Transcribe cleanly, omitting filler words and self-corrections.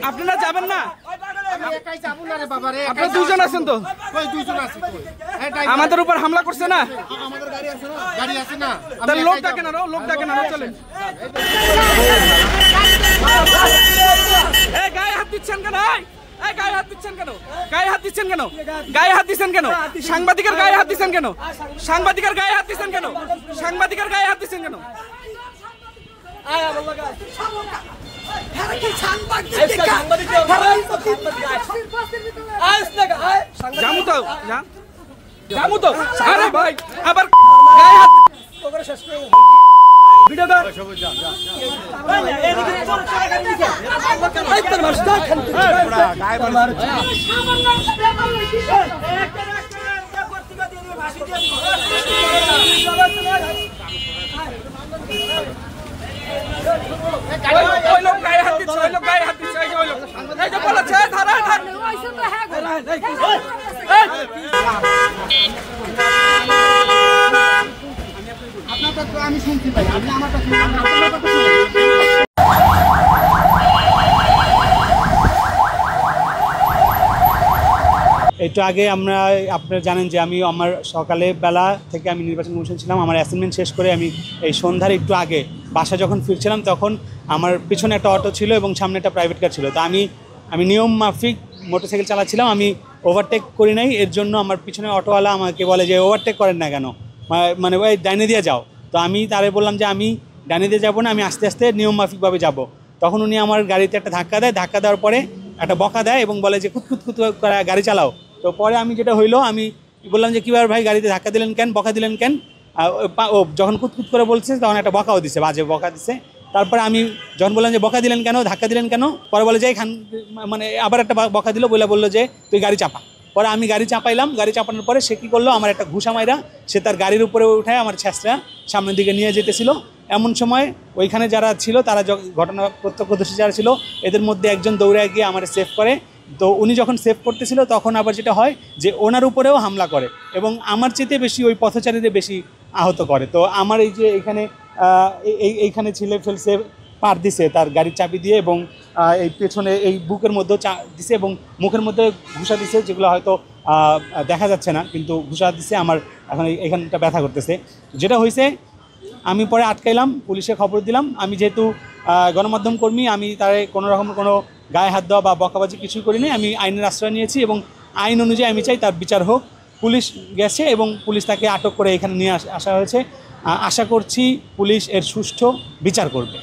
আপনারা যাবেন না? আপনারা দুজন আছেন তো? আমাদের উপর হামলা করছে না? তাহলে লোক ডাকে না, চলেন। গায়ে হাত দিচ্ছেন কেন? গায়ে হাত দিচ্ছেন কেন? গায়ে হাত দিচ্ছেন কেন? গায়ে হাত দিচ্ছেন কেন? সাংবাদিকের গায়ে হাত দিচ্ছেন কেন? সাংবাদিকের গায়ে হাত দিচ্ছেন কেন? সাংবাদিকের গায়ে হাত দিচ্ছেন কেন? আরে ভাই আবার গায়ে হাত আমি শুনছি ভাই, আপনি আমার কাছে একটু আগে আপনারা জানেন যে আমি আমার সকালে বেলা থেকে আমি নির্বাচন কমিশন ছিলাম। আমার অ্যাসাইনমেন্ট শেষ করে আমি এই সন্ধ্যার একটু আগে বাসা যখন ফিরছিলাম তখন আমার পিছনে একটা অটো ছিল এবং সামনে একটা প্রাইভেট কার ছিল। তো আমি নিয়ম মাফিক মোটরসাইকেল চালাচ্ছিলাম, আমি ওভারটেক করি নাই। এর জন্য আমার পিছনে অটোওয়ালা আমাকে বলে যে ওভারটেক করেন না কেন, মানে ওই ডাইনে দিয়ে যাও। তো আমি তারে বললাম যে আমি ডাইনে দিয়ে যাবো না, আমি আস্তে আস্তে নিয়ম মাফিকভাবে যাব। তখন উনি আমার গাড়িতে একটা ধাক্কা দেয়, ধাক্কা দেওয়ার পরে একটা বকা দেয় এবং বলে যে খুঁতখুত করে গাড়ি চালাও। তো পরে আমি যেটা হইলো, আমি বললাম যে কীভাবে ভাই গাড়িতে ধাক্কা দিলেন কেন, বকা দিলেন কেন? ও যখন কুতকুত করে বলছে তখন একটা বকাও দিছে, বাজে বকা দিছে। তারপরে আমি যখন বললাম যে বকা দিলেন কেন, ধাক্কা দিলেন কেন, পরে বলে যে মানে আবার একটা বকা দিল, বললো যে তুই গাড়ি চাপা। পরে আমি গাড়ি চাপাইলাম, গাড়ি চাপানোর পরে সে কী করলো, আমার একটা ঘুষা মাইরা সে তার গাড়ির উপরে উঠায় আমার ছেঁচড়া সামনের দিকে নিয়ে যেতেছিল। এমন সময় ওইখানে যারা ছিল, তারা ঘটনা প্রত্যক্ষদর্শী যারা ছিল, এদের মধ্যে একজন দৌড়ে গিয়ে আমার সেভ করে। তো উনি যখন সেভ করতেছিল তখন আবার যেটা হয় যে ওনার উপরেও হামলা করে এবং আমার চেয়ে বেশি ওই পথচারীদের বেশি আহত করে। তো আমার এই যে এইখানে ছিলে ফেলছে, পার দিছে তার গাড়ির চাবি দিয়ে এবং এই পেছনে এই বুকের মধ্যেও দিছে এবং মুখের মধ্যে ঘুষা দিছে, যেগুলো হয়তো দেখা যাচ্ছে না, কিন্তু ঘুষা দিছে। আমার এখন এখানটা ব্যথা করতেছে। যেটা হয়েছে, আমি পরে আটকাইলাম, পুলিশে খবর দিলাম। আমি যেহেতু গণমাধ্যম কর্মী, আমি তার কোনো রকম কোনো গায়ে হাত দেওয়া বা বকাবাজি কিছুই করিনি। আমি আইনের আশ্রয় নিয়েছি এবং আইন অনুযায়ী আমি চাই তার বিচার হোক। পুলিশ গেছে এবং পুলিশ তাকে আটক করে এখানে নিয়ে আসা হয়েছে। আশা করছি পুলিশ এর সুষ্ঠু বিচার করবে।